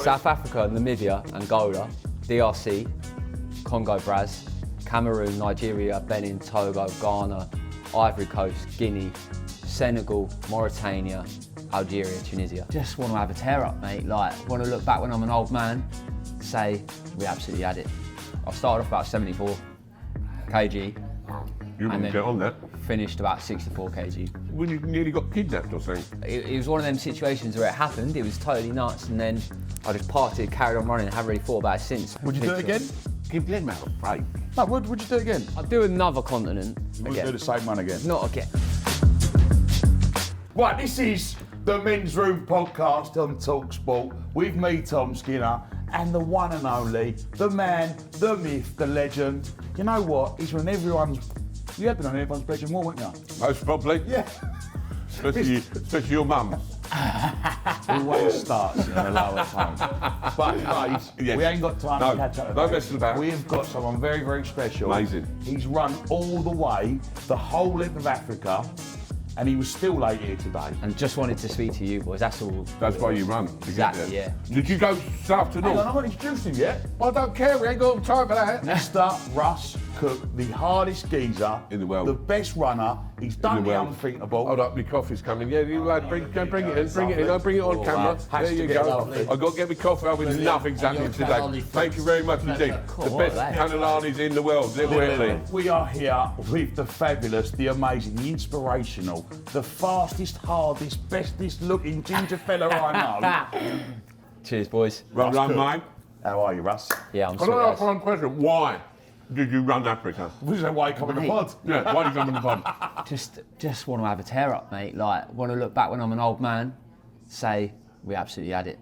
South Africa, Namibia, Angola, DRC, Congo Braz, Cameroon, Nigeria, Benin, Togo, Ghana, Ivory Coast, Guinea, Senegal, Mauritania, Algeria, Tunisia. Just want to have a tear up, mate. Like, want to look back when I'm an old man, say we absolutely had it. I started off about 74 kg. You wouldn't get on that. Finished about 64 kg. When you nearly got kidnapped or something. It was one of them situations where it happened, it was totally nuts, and then I just partied, carried on running, and haven't really thought about it since. Would you do it again? Give Glenn out a break. No, would you do it again? I'd do another continent Would again. do the same one again? Not again. Right, this is the Men's Room podcast on talkSPORT with me, Tom Skinner, and the one and only, the man, the myth, the legend. You know what? He's on everyone's. You have been on everyone's bedroom wall, haven't you? Most probably. Yeah. Especially your mum. Always starts in the lower tone. But guys, Yes. we ain't got time No, to catch up. no today. messing about. We've got someone very, very special. Amazing. He's run all the way, the whole length of Africa, and he was still late here today. And just wanted to speak to you boys, that's all. That's why you run. to get Exactly, there. yeah. Did you go south to Hang on, north? I haven't introduced him yet. I don't care, we ain't got time for that. Mr. Russ Cook, the hardest geezer In the world. the best runner. He's done the unthinkable. Hold up, my coffee's coming. Yeah, you lad, bring it in, bring it in. I'll bring it on camera. Has There to you get go. lovely. I've got to get my coffee out with nothing's happening today. Thank you very much indeed. The best cannellani's in the world, literally. We are here with the fabulous, the amazing, the inspirational, the fastest, hardest, bestest looking ginger fella I know. Cheers boys. Run, mate. How are you, Russ? Yeah, I'm Can I ask sorry. one question? Why did you run Africa? This is why you come in the Mate. pod. Yeah, why did you come in the pod? Just want to have a tear up, mate. Like, want to look back when I'm an old man, say we absolutely had it.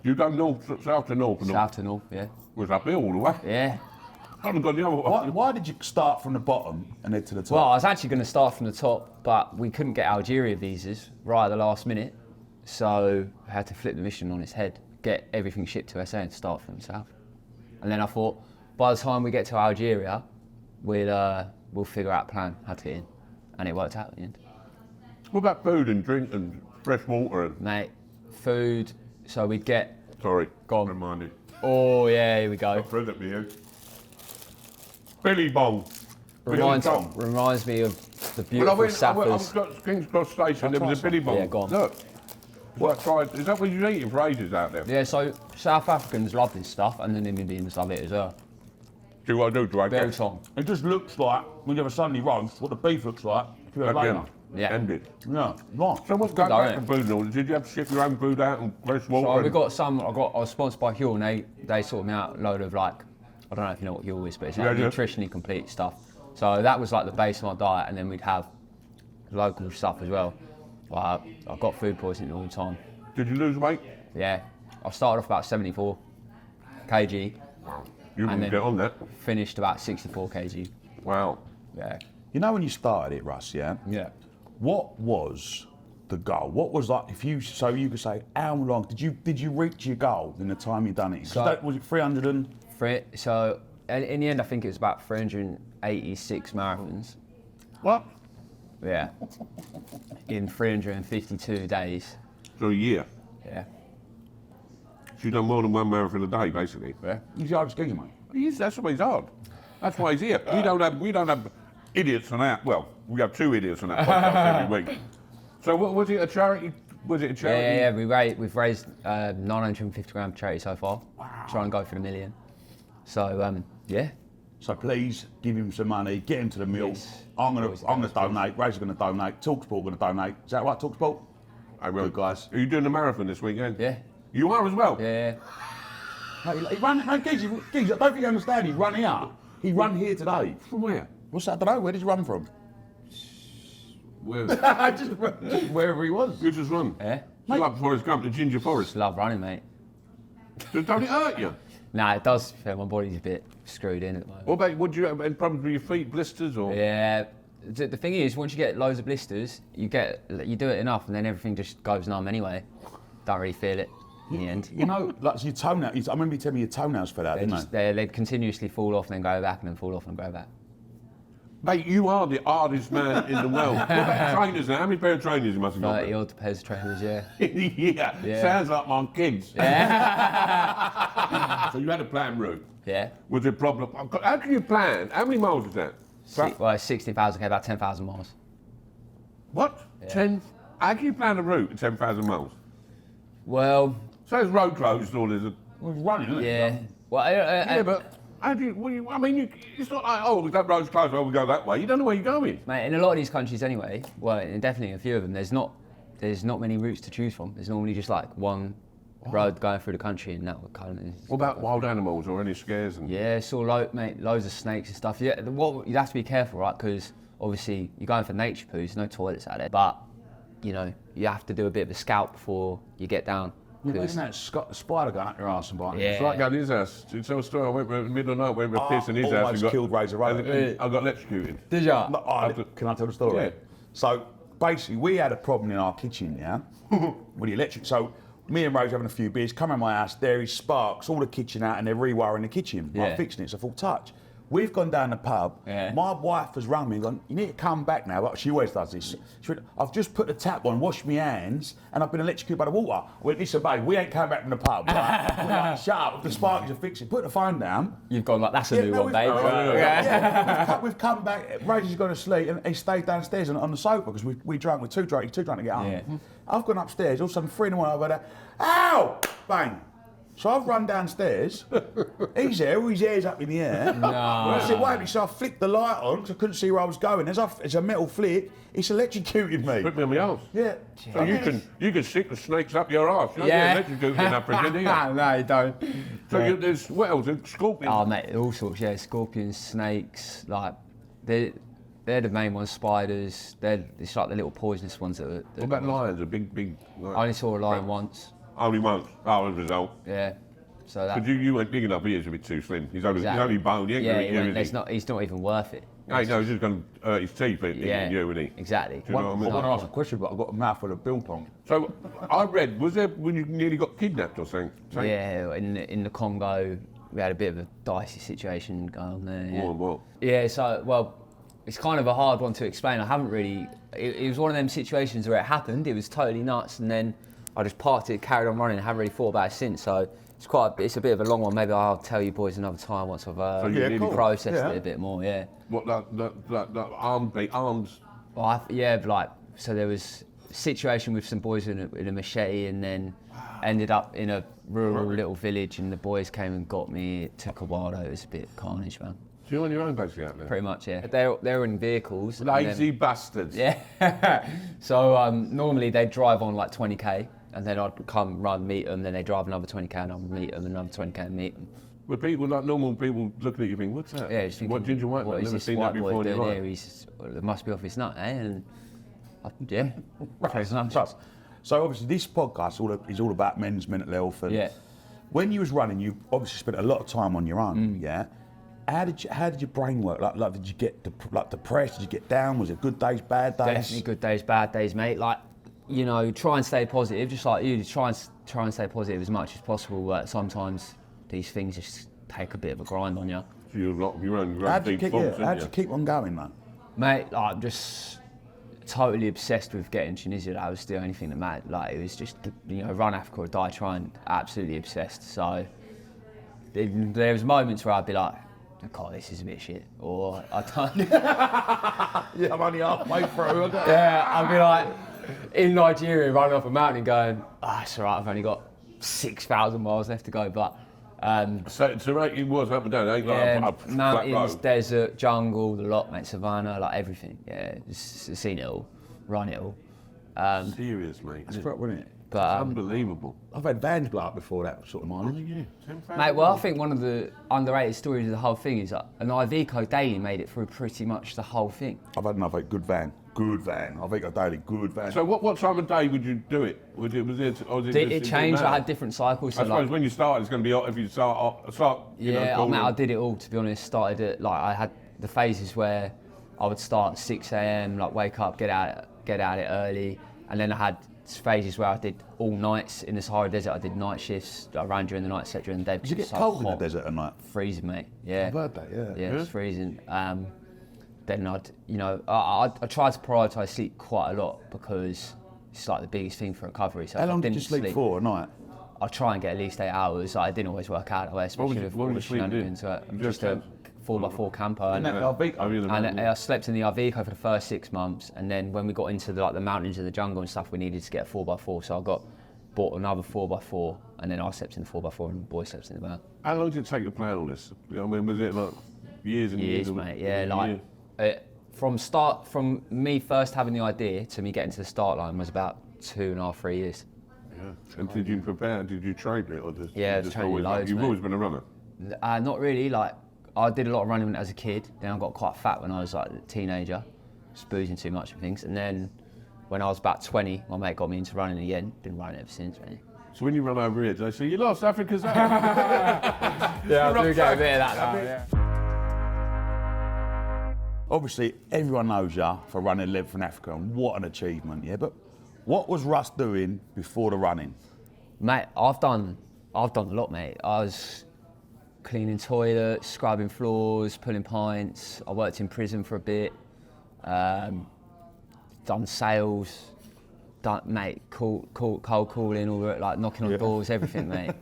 You done north, south to north, South to north, yeah. was up here all the way. Yeah. I haven't got the other one. Why did you start from the bottom and head to the top? Well, I was actually going to start from the top, but we couldn't get Algeria visas right at the last minute, so I had to flip the mission on its head, get everything shipped to SA and start from the south. And then I thought, by the time we get to Algeria, we'll figure out a plan how to get in, and it worked out in the end. What about food and drink and fresh water? And, Mate, food. So we'd get. sorry, Go on. reminded. Oh yeah, here we go. I threw that to you. Billy Bowl. Reminds me of the When I beautiful went, I Sappers. got King's Cross Station, there was a Billy Bowl. Yeah, go on. Look. What I tried, is that what you're eating for ages out there? Yeah, so South Africans love this stuff, and then Indians love it as well. Do what I do, do I Very get strong. it just looks like, when you have a Sunday roast, what the beef looks like. If you have at the later. end? Yeah. End it. Yeah, right. So what's going Good, back to isn't food and all? Did you have to ship your own food out and fresh water? So we and- got some. I was sponsored by Huel, and they sorted me out a load of like, I don't know if you know what Huel is, but it's like Yeah, yeah. nutritionally complete stuff. So that was like the base of my diet, and then we'd have local stuff as well. Well, I got food poisoning all the time. Did you lose weight? Yeah, I started off about 74 kg, You And didn't then- get on that. finished about 64 kg. Wow. Yeah. You know when you started it, Russ, yeah? Yeah. What was the goal? What was like, if you, so you could say, how long, did you reach your goal in the time you done it? 'Cause So- was it 300 and? So in the end, I think it was about 386 marathons. What? Yeah. In 352 days. So a year. Yeah. So you've done more than one marathon a day, basically. Yeah. He's the hardest geezer, mate. That's why he's hard. That's why he's here. We don't have idiots on our, well, we have two idiots on our podcast every week. So what was it, a charity? Was it a charity? Yeah. We've raised 950 grand for charity so far. Wow. Try and go for $1 million. So yeah. So please give him some money, get him to the mill. Yes. I'm gonna Always donate, Ray's gonna donate, talkSPORT gonna donate. Is that right, talkSPORT? I will. Good guys. Are you doing the marathon this weekend? Yeah. You are as well? Yeah. He ran, no, Gigs, I don't think you understand, he ran here. He ran here today. From where? What's that, I don't know, where did you run from? Where? just wherever he was. You just run. Yeah. It's like Forest Gump to Ginger Forest. Just love running, mate. So don't it hurt you? Nah, it does feel my body's a bit screwed in at the moment. What about, would you have any problems with your feet, blisters or? Yeah. The thing is, once you get loads of blisters, you do it enough, and then everything just goes numb anyway. Don't really feel it in the end. You know, like your toenails, I remember you telling me your toenails fell out, didn't they? They'd continuously fall off and then go back, and then fall off and go back. Mate, you are the hardest man in the world. What about trainers now? How many pair of trainers you must have got? 30 odd pairs of trainers, yeah. Yeah, sounds like my kids. Yeah. So you had a planned route. Yeah. Was it a problem? How can you plan? How many miles is that? Well, 16,000k, about 10,000 miles. What? 10? How can you plan a route at 10,000 miles? Well, So it's road closed or there's a... Well, it's running, isn't it? yeah. Well, Yeah, but how do you... I mean, it's not like, oh, that road's closed, well, we go that way. You don't know where you're going. mate, in a lot of these countries anyway, well, and definitely a few of them, there's not many routes to choose from. There's normally just like one road going through the country, and that kind of. What about wild animals or any scares? And... Yeah, saw loads of snakes and stuff. Yeah, what you'd have to be careful, right? Because obviously you're going for nature poo. There's no toilets out there, but you know you have to do a bit of a scout before you get down. Yeah, isn't that spider going up your arse and biting? Yeah. It's like going to his house. It's a story. I went in the middle of the night, went with piss in his house. Almost killed Razor Road. I got electrocuted. Did you? Can I tell the story? Yeah. So basically, we had a problem in our kitchen, yeah, with the electric. So me and Rose having a few beers, come around my house, there is sparks, all the kitchen out, and they're rewiring the kitchen, like Yeah. fixing it. So full touch. We've gone down the pub. Yeah. My wife has rung me and gone, you need to come back now. But she always does this. She went, I've just put the tap on, washed my hands, and I've been electrocuted by the water. I went, listen, babe, we ain't coming back from the pub. Right? We're like, shut up, the sparks are fixing. Put the phone down. You've gone like that's a new one, babe. We've come back. Rosie's gone to sleep, and he stayed downstairs on the sofa because we drank. We're too drunk to get home. Yeah. I've gone upstairs. All of a sudden, 3 in the morning, I've got ow, bang. So I've run downstairs. He's there, all his hair's up in the air. No. I said, wait a minute. So I flicked the light on because I couldn't see where I was going. There's a metal flick. It's electrocuted me. Put me on my arse. Yeah. So you can stick the snakes up your arse. You don't Yeah. get electrocuted in that prison, do you? No, you don't. So there's what else? There's scorpions. Oh, mate, all sorts. Yeah, scorpions, snakes. Like they're the main ones. Spiders. It's like the little poisonous ones that. What about lions? A big. Like, I only saw a lion once. only once. Oh, as a result. Yeah. So that. But you weren't big enough. He is a bit too slim. He's only bone. He ain't Yeah, gonna eat you, is he? he's not even worth it. Hey, no, he's just going to hurt his teeth eating you, isn't he? Exactly. Do you know what I mean? I want to ask a question, but I've got a mouthful of bill pong. So I read, was there when you nearly got kidnapped or something? Yeah, in the Congo, we had a bit of a dicey situation going on there. Yeah. What? Yeah, so, well, it's kind of a hard one to explain. I haven't really... It was one of them situations where it happened, it was totally nuts, and then I just parked it, carried on running, and haven't really thought about it since. So it's a bit of a long one. Maybe I'll tell you boys another time once I've processed it a bit more, yeah. What, that arms? Well, so there was a situation with some boys with a machete, and then ended up in a rural little village, and the boys came and got me. It took a while though, it was a bit carnage, man. So you're on your own basically out there? Pretty much, yeah. They're in vehicles. Lazy bastards. Yeah. So normally they'd drive on like 20k, and then I'd come run, meet them, then they drive another 20k and I'd meet them, another 20k and meet them. But people, like normal people looking at you think, what's that? Yeah, just thinking, what ginger white man? What I've is never this seen that white before boy in your doing life. here? It must be off his nut, eh? And yeah. Trust. So obviously this podcast is all about men's mental health. And Yeah. when you was running, you obviously spent a lot of time on your own. Yeah. How did your brain work? Like did you get depressed? Did you get down? Was it good days, bad days? Definitely good days, bad days, mate. Like, you know, try and stay positive, just like you. Try and stay positive as much as possible. But sometimes these things just take a bit of a grind on you. So you're not your own How'd deep thoughts, you keep on going, man? Mate, like, I'm just totally obsessed with getting Tunisia. That was the only thing that mattered. Like, it was just, you know, run Africa or die trying. Absolutely obsessed. So there was moments where I'd be like, God, this is a bit shit. Or I don't. Yeah, I'm only halfway through. Yeah, I'd be like in Nigeria running off a mountain going, it's all right, I've only got 6,000 miles left to go. But So it was up and down, ain't yeah, like a mountains, road. desert, jungle, the lot, mate, savannah, like everything. Yeah, just seen it all, run it all. Serious, mate. That's right, wasn't it? But Unbelievable. I've had vans blow up before that sort of mileage. mate, well, I think one of the underrated stories of the whole thing is that an Iveco daily made it through pretty much the whole thing. I've had another good van. Iveco daily, good van. So what time of day would you do it? It changed. I had different cycles. I So suppose like, when you start, it's going to be hot if you start. yeah, mate, I did it all. To be honest, started at I had the phases where I would start at 6 a.m. like wake up, get out it early, and then I had phases where I did all nights in the Sahara Desert. I did night shifts. I ran during the night, slept during the day. Did you get cold in the desert at night? Freezing, mate. Yeah. I've heard that, yeah. Yeah, it's freezing. then I'd, you know, I try to prioritise sleep quite a lot because it's like the biggest thing for recovery. So How if I long did didn't you sleep for a night? I try and get at least 8 hours. Like, it didn't always work out that way, especially with all the shenanigans. Just a 4x4 camper. And I slept in the Arvico for the first 6 months, and then when we got into the mountains and the jungle and stuff, we needed to get a 4x4. So I bought another 4x4, and then I slept in the 4x4 and the boy slept in the van. How long did it take to plan all this? You know, I mean, was it like years and years? Years, mate. Yeah, like from me first having the idea to me getting to the start line was about 2.5, 3 years. Yeah. And did you prepare? Did you train it, or just training loads? You've always been a runner. Not really. Like, I did a lot of running as a kid. Then I got quite fat when I was like a teenager, just boozing too much and things. And then when I was about 20, my mate got me into running again. Been running ever since, really. So when you run over here, they say you lost Africa's. Yeah, I do get a bit of that now. Yeah. Obviously, everyone knows you for running 11th in Africa, and what an achievement, yeah. But what was Russ doing before the running? Mate, I've done a lot, mate. I was cleaning toilets, scrubbing floors, pulling pints. I worked in prison for a bit. Done sales. Mate, cold calling, all that, like knocking on doors, everything, mate.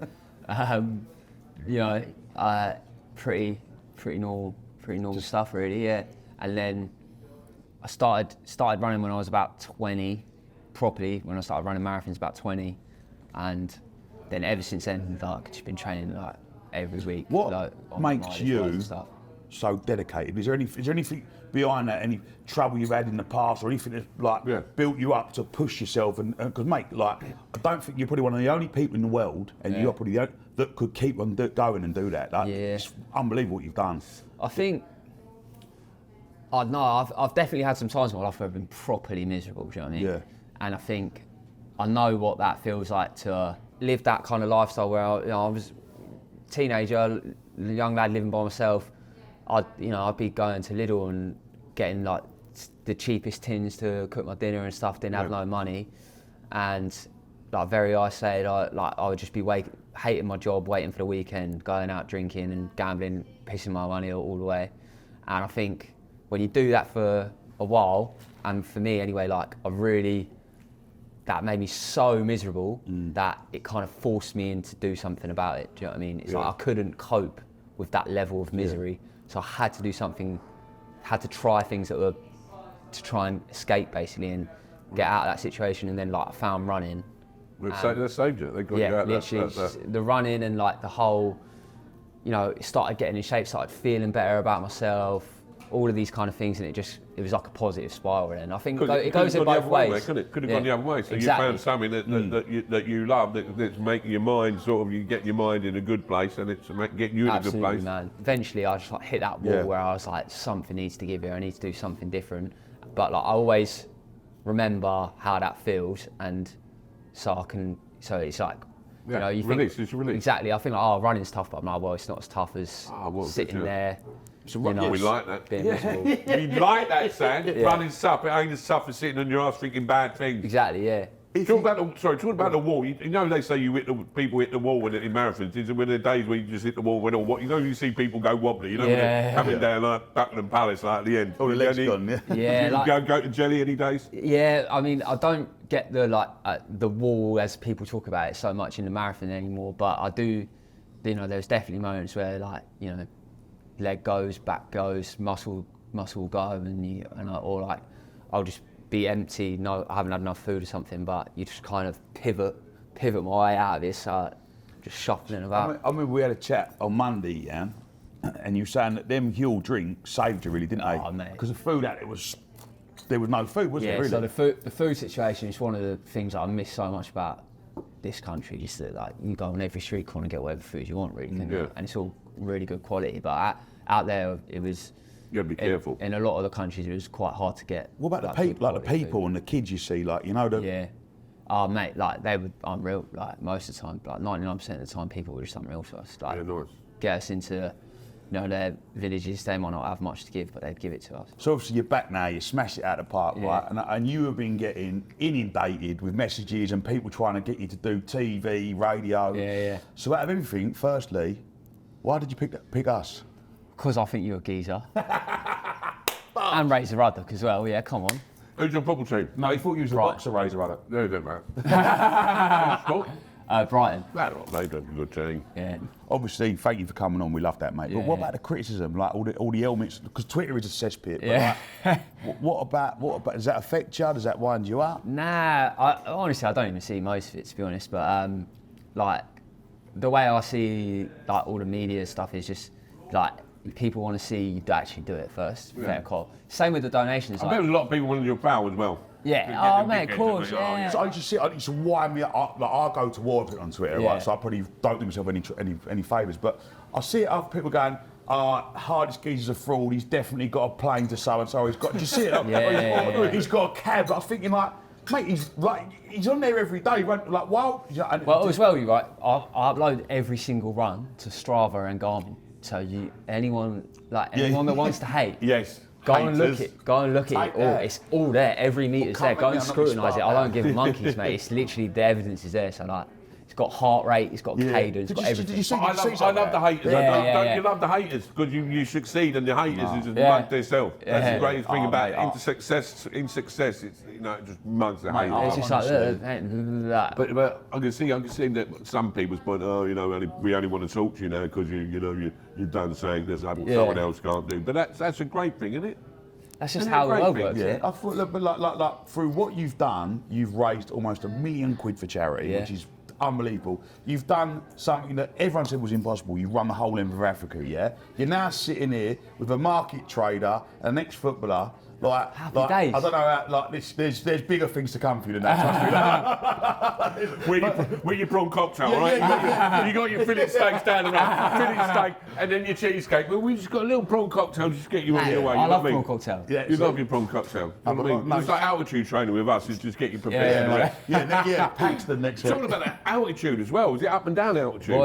You know, pretty normal stuff, really, yeah. And then I started running when I was about 20, properly. When I started running marathons, about 20, and then ever since then, like, just been training like every week. What like, makes you so dedicated? Is there anything behind that? Any trouble you've had in the past, or anything that like built you up to push yourself? And because, mate, like, I don't think you're probably one of the only people in the world, and you're probably the only that could keep on going and do that. Like, it's unbelievable what you've done. I think. I don't know, I've definitely had some times in my life where I've been properly miserable, do you know what I mean? Yeah. And I think I know what that feels like to live that kind of lifestyle where I was a teenager, young lad living by myself. I'd be going to Lidl and getting like the cheapest tins to cook my dinner and stuff, didn't have no money. And like very isolated, I would just be hating my job, waiting for the weekend, going out drinking and gambling, pissing my money all the way. And I think when you do that for a while, and for me anyway, like that made me so miserable that it kind of forced me in to do something about it. Do you know what I mean? It's like I couldn't cope with that level of misery, so I had to do something, had to try things that were to try and escape basically and get out of that situation. And then like I found running. They saved you. They got you out. Literally, the running and like the whole, you know, started getting in shape, started feeling better about myself. All of these kind of things, and it was like a positive spiral. And I think it goes in both ways. Could have gone the other way. So you found something that you love, that's making your mind you get your mind in a good place, and it's getting you in a good place. Man. Eventually, I just like hit that wall where I was like, something needs to give here. I need to do something different. But like I always remember how that feels, and so it's like. You know, you release. Exactly. I think like, running's tough, but I'm like, well, it's not as tough as sitting there. So we like that. Being miserable. We like that, Sam. Running's tough. It ain't as tough as sitting on your ass thinking bad things. Exactly. Yeah. Talking about the wall. You know they say people hit the wall when in marathons. Is when the days where you just hit the wall when you know you see people go wobbly. You know when they're coming down like Buckingham Palace like at the end. Oh, the legs gone. Yeah. You go to jelly any days? Yeah. I mean, I don't get the wall as people talk about it so much in the marathon anymore, but I do. You know, there's definitely moments where leg goes, back goes, muscle go, or like I'll just be empty. No, I haven't had enough food or something, but you just kind of pivot my way out of this, just shuffling about. I remember we had a chat on Monday, and you were saying that them Huel drinks saved you really, didn't they? Oh, mate. Because the food there was no food, was there? Really? So the food situation is one of the things that I miss so much about this country. Just that like you go on every street corner and get whatever food you want, really, and it's all really good quality. But out there, it was. You gotta be careful. In a lot of the countries, it was quite hard to get. What about the people, like the people and the kids you see, like the. Yeah. Oh, mate, like they were unreal. Like most of the time, like 99% of the time, people were just unreal to us. Like, nice. Get us into, their villages. They might not have much to give, but they'd give it to us. So obviously you're back now. You smash it out of the park, right? And you have been getting inundated with messages and people trying to get you to do TV, radio. Yeah. So out of everything, firstly, why did you pick us? Because I think you're a geezer. And Razor Ruddock as well, yeah, come on. Who's your football team? No, he thought you was the boxer Razor Ruddock. No, don't matter. Brighton. They do a good team. Yeah. Obviously, thank you for coming on. We love that, mate. But what about the criticism, like all the elements? Because Twitter is a cesspit. Yeah. But like, what about? Does that affect you? Does that wind you up? Nah, honestly, I don't even see most of it, to be honest. But like the way I see like all the media stuff is just like people want to see you actually do it first. Yeah. Fair call. Same with the donations. I Like, bet a lot of people wanted your foul as well. yeah. Oh mate, of course. Yeah. So I just see, it used to wind me up. Like I go to war with it on Twitter, Yeah. right? So I probably don't do myself any favours. But I see it of people going, hardest geezer's a fraud. He's definitely got a plane to so and so. He's got. Do you see it? Yeah. He's got a cab. I'm thinking like, mate, he's on there every day. Like, wow. Well, as well, you're right. I upload every single run to Strava and Garmin. So anyone that wants to hate, Yes. Go and look Haters. it. Go and look at it all. It's all there. Every meter's there. Go and I'm not scrutinise it. I don't give smart. monkeys, mate. It's literally the evidence is there. So like, it's got heart rate. It's got cadence. It's got everything. Did you see? I love the haters. Yeah. You love the haters because you succeed, and the haters is just Yeah. mug themselves. That's Yeah. the greatest thing about mate, in success, it's it just mugs the Mate, haters. It's just like that. But I can see that some people's point. Oh, we only want to talk to you now because you've done something that someone else can't do. But that's a great thing, isn't it? That's just Isn't how it the great world thing? works. Yeah, Yeah. I thought, look, but like through what you've done, you've raised almost £1 million for charity, Yeah. which is unbelievable. You've done something that everyone said was impossible. You run the whole length of Africa, yeah. You're now sitting here with a market trader, an ex-footballer. Happy days. I don't know. There's bigger things to come for you than that. Trust me. With your prawn cocktail, Yeah, right? yeah. You got your fillet steaks down the road, fillet steak, and then your cheesecake. Well, we just got a little prawn cocktail just to get you on your way. I You know love what prawn mean? cocktail. Yeah, You so- love your prawn cocktail. You know what I mean? no, It's like altitude training with us, is just get you prepared. Yeah. Paxton next Talking week. about that altitude as well. Was it up and down altitude?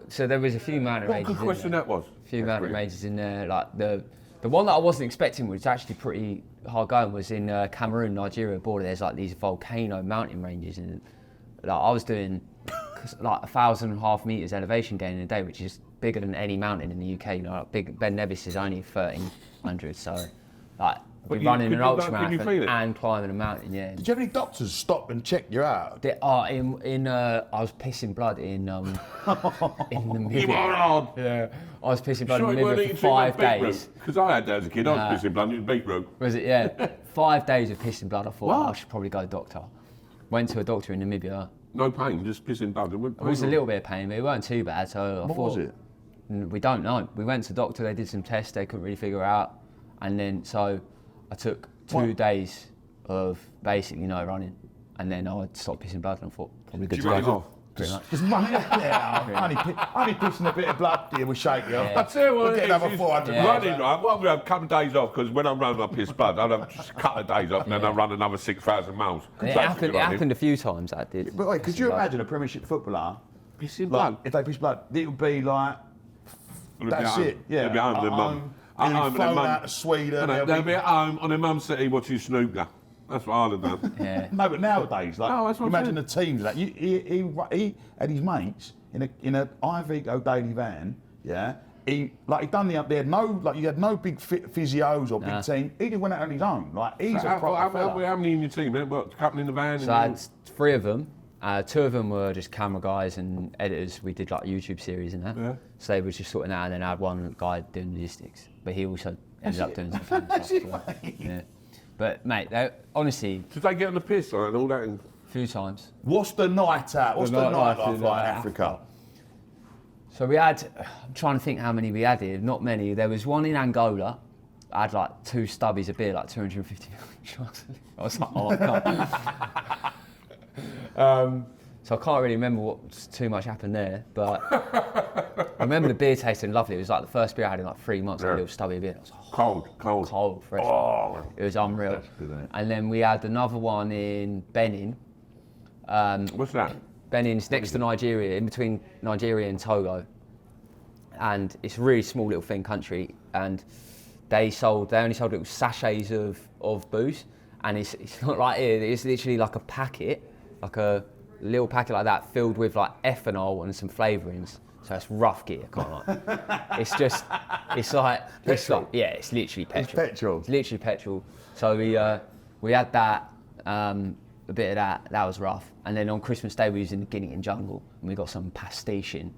So there was a few mountain What a ranges. good question that was. A few mountain ranges in there. Like the one that I wasn't expecting was actually pretty hard going. Was in Cameroon, Nigeria border. There's like these volcano mountain ranges, and like I was doing like 1,500 meters elevation gain in a day, which is bigger than any mountain in the UK. You know, like big Ben Nevis is only 1,300, so like But be running could an you ultra feel marathon it? and climbing a mountain. Yeah. Did you have any doctors stop and check you out? I was pissing blood in the middle. Yeah, I was pissing blood in the middle for 5 days. Because I had that as a kid. I was pissing blood in beetroot. Was it? Yeah, 5 days of pissing blood. I thought I should probably go to a doctor. Went to a doctor in Namibia. No pain, just pissing blood. It was a little bit of pain, but it weren't too bad. So I What thought, was it? We don't know. We went to the doctor. They did some tests. They couldn't really figure it out. And then so I took 2 days of basically no running, and then I stopped pissing blood. And I thought probably good Did to you run it go. off? Pretty much. Just only pissing a bit of blood here, we'll shake you. I tell you what, We'll get another 400 running, right? Well, we have a couple of days off because when I'm running, I piss blood. I'd have just a couple of days off and then I run another 6,000 miles. It happened a few times. That did. But wait, could you Pissing blood. imagine a Premiership footballer, Pissing like, blood. if they piss blood, it would be like, that's it, yeah. They'll be home with their mum. They'll be Home with their flown mum. out to Sweden. They'll be at home on their mum's city watching snooker. That's what I'd have done. Yeah. No, but nowadays, like, No, that's what I'm imagine the teams. Like, he and his mates in a Iveco daily van. Yeah, he done the up there. No, like you had no big physios or big team. He just went out on his own. Like he's a proper fella. How many in your team? Then? What, a couple in the van? So I had 3 of them. 2 of them were just camera guys and editors. We did like YouTube series and that. Yeah. So they were just sorting out, and then I had one guy doing logistics, but he also ended up doing some film That's stuff. it, So, mate. yeah. But mate, honestly, Did they get on the piss like, and all that? And a few times. What's the night out? What's the night night life like in in Africa? So we had, I'm trying to think how many we had here, not many. There was one in Angola. I had like 2 stubbies of beer, like 250 shots. I was like, oh, I can't. So I can't really remember what too much happened there, but I remember the beer tasting lovely. It was like the first beer I had in like 3 months, like a little stubby of beer. I was like, cold. cold, fresh. Oh, It was unreal. good, isn't it? And then we had another one in Benin. what's that? Benin's next to Nigeria, in between Nigeria and Togo. And it's a really small little thin country. And they only sold little sachets of booze. And it's not like here, it's literally like a packet, like a little packet like that filled with like ethanol and some flavourings So it's rough gear, can't lie. It's like, yeah, it's literally petrol. It's petrol. It's literally petrol. So we had that, a bit of that was rough. And then on Christmas Day we was in the Guinea jungle and we got some pastiche in.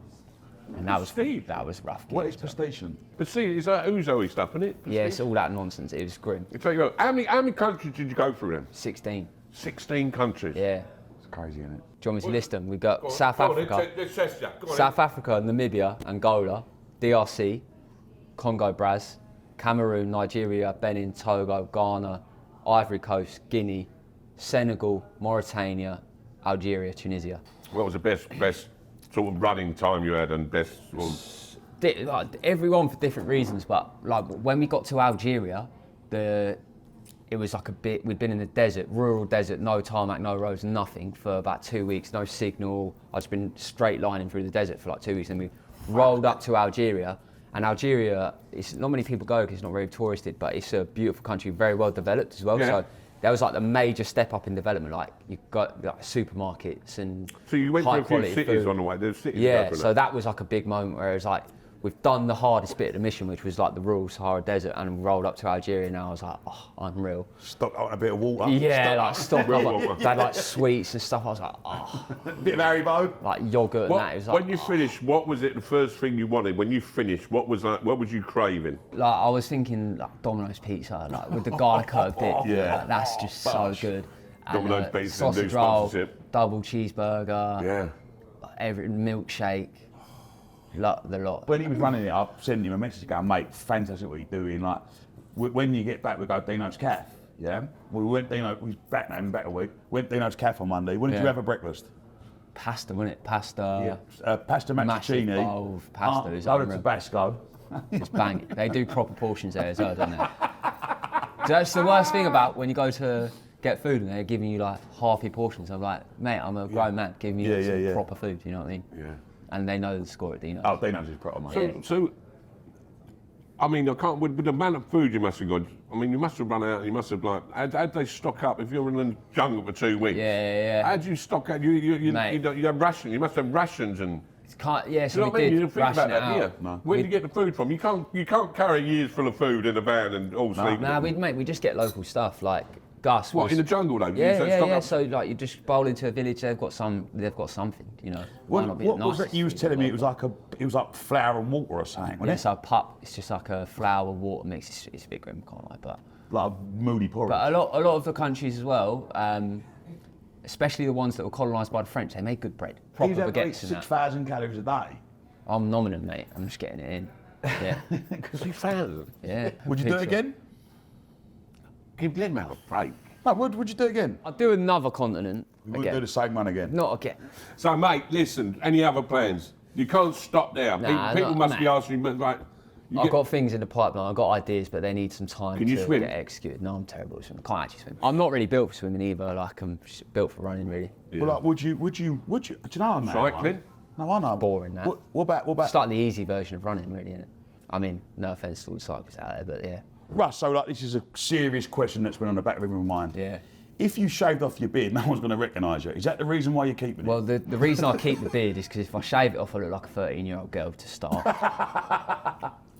And that was rough gear. What is pastation? But see, is that Ouzo stuff, isn't it? Yeah, it's all that nonsense. It was grim. I tell you what, how many countries did you go through then? 16. 16 countries. Yeah. It's crazy, isn't it? Do you want me to list them? We've got South Africa, South Africa, Namibia, Angola, DRC, Congo Braz, Cameroon, Nigeria, Benin, Togo, Ghana, Ivory Coast, Guinea, Senegal, Mauritania, Algeria, Tunisia. What was the best sort of running time you had and best sort of... Like, everyone for different reasons, but like when we got to Algeria, it was like we'd been in the desert, rural desert, no tarmac, no roads, nothing for about 2 weeks, no signal. I'd just been straight lining through the desert for like 2 weeks, and we rolled up to Algeria. And Algeria, not many people go because it's not very touristed, but it's a beautiful country, very well developed as well. Yeah. So that was like the major step up in development. Like you got like supermarkets and So you went to high a few quality cities food. on the way. There's cities Yeah, over so there. that was like a big moment where it was like, we've done the hardest bit of the mission, which was like the rural Sahara Desert, and we rolled up to Algeria. Now I was like, oh, unreal. Stock out a bit of water. Yeah, stop. Real Like, water. they had like sweets and stuff. I was like, oh, Bit of Haribo. like yogurt and that. It was like, When you finished, what was it the first thing you wanted? When you finished, what was you craving? like I was thinking like Domino's pizza, like with the garlic herb dip. Yeah. Like, that's just so good. And, Domino's pizza, sausage new roll, sponsorship. double cheeseburger, Yeah. every milkshake, the lot. When he was running it, I sent him a message going, mate, fantastic what you're doing. Like, when you get back, we go Dino's Cafe. Yeah? We went Dino, we was back a week. Went Dino's Cafe on Monday. What did you have for breakfast? Pasta, wasn't it? Pasta. Pasta Massive matricini. bowl of pasta. It's Load of unreal. Tabasco. It's bang. They do proper portions there as well, don't they? That's the worst thing about when you go to get food and they're giving you like half your portions. I'm like, mate, I'm a grown man. Give me some proper food. You know what I mean? Yeah. And they know the score at Dino. Oh, Dino's is proper, mate. So, I mean, I can't. With the amount of food you must have got, I mean, you must have run out. You must have like. How'd they stock up? If you're in the jungle for 2 weeks. Yeah. How'd you stock up? You have rations. You must have rations and. So You know we what I mean? You did don't think ration about it that, out. yeah. Where do you get the food from? You can't carry years full of food in a van and all sleep. Nah, we just get local stuff like Gus. What was- in the jungle though? Yeah. So like you just bowl into a village. They've got something. You know. Why not be What nice? was it you was telling me? It was like flour and water or something, Yeah, wasn't it? so a pup. It's just like a flour water mix. It's a bit grim, can't lie, but. Like a moody porridge. But a lot of the countries as well, especially the ones that were colonised by the French, they made good bread, proper He's having baguettes and that. 6,000 calories a day. I'm nominal, mate. I'm just getting it in. Yeah, Because he found them. yeah. Would you do it again? Give Glenn a break. No, would you do it again? I'll do another continent We wouldn't do again. the same one again. Not again. So, mate, listen. Any other plans? You can't stop there. Nah, People not- must be mate. asking, but like, I've got things in the pipeline. I've got ideas, but they need some time Can you to swim? get executed. No, I'm terrible at swimming. I can't actually swim. I'm not really built for swimming either. Like I'm just built for running, really. Well, like, would you? Do you know I'm Cycling? No, I know. Boring, that. What about? It's like the easy version of running, really, isn't it? I mean, no offence to all the cyclists out there, but yeah. Russ, so like this is a serious question that's been on the back of everyone's mind. Yeah. If you shaved off your beard, no one's going to recognise you. Is that the reason why you're keeping it? Well, the reason I keep the beard is because if I shave it off, I look like a 13-year-old girl to start.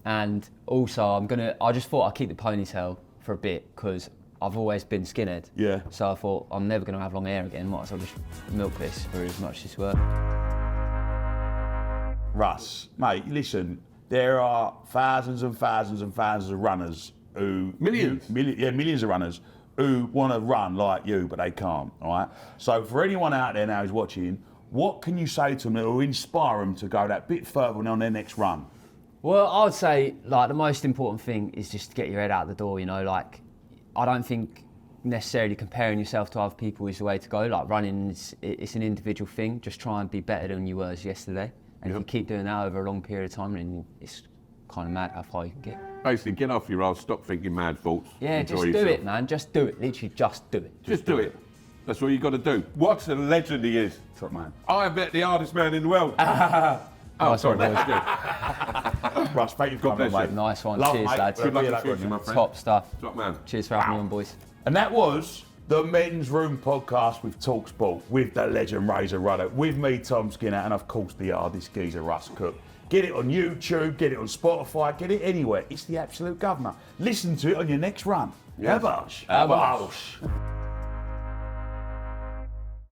And also, I just thought I'd keep the ponytail for a bit because I've always been skinhead. Yeah. So I thought I'm never going to have long hair again. Might as well just milk this for as much as it's worth. Russ, mate, listen. There are thousands and thousands and thousands of runners who Millions? millions of runners who want to run like you, but they can't. All right. So for anyone out there now who's watching, what can you say to them that will inspire them to go that bit further on their next run? Well, I would say like the most important thing is just to get your head out the door. You know, like I don't think necessarily comparing yourself to other people is the way to go. Like running, it's an individual thing. Just try and be better than you were yesterday. And if you keep doing that over a long period of time, then it's kind of mad how far you can get. Basically, get off your ass, stop thinking mad thoughts. Yeah, enjoy just do yourself. it, man. Just do it. Literally, just do it. Just do it. That's all you got to do. What a legend he is. Top man. I bet the hardest man in the world. Nice sorry, one, boys. Russ, thank you for God coming, bless mate. Nice one. Love, Cheers, mate. lads. Good luck in Yeah, the that future, one, my yeah. friend. Top stuff. Top man. Cheers for having me on, boys. And that was The Men's Room podcast with talkSPORT, with the legend Razor Ruddock, with me, Tom Skinner, and of course the hardest geezer, Russ Cook. Get it on YouTube, get it on Spotify, get it anywhere. It's the absolute governor. Listen to it on your next run. Yes. Abash. Abash.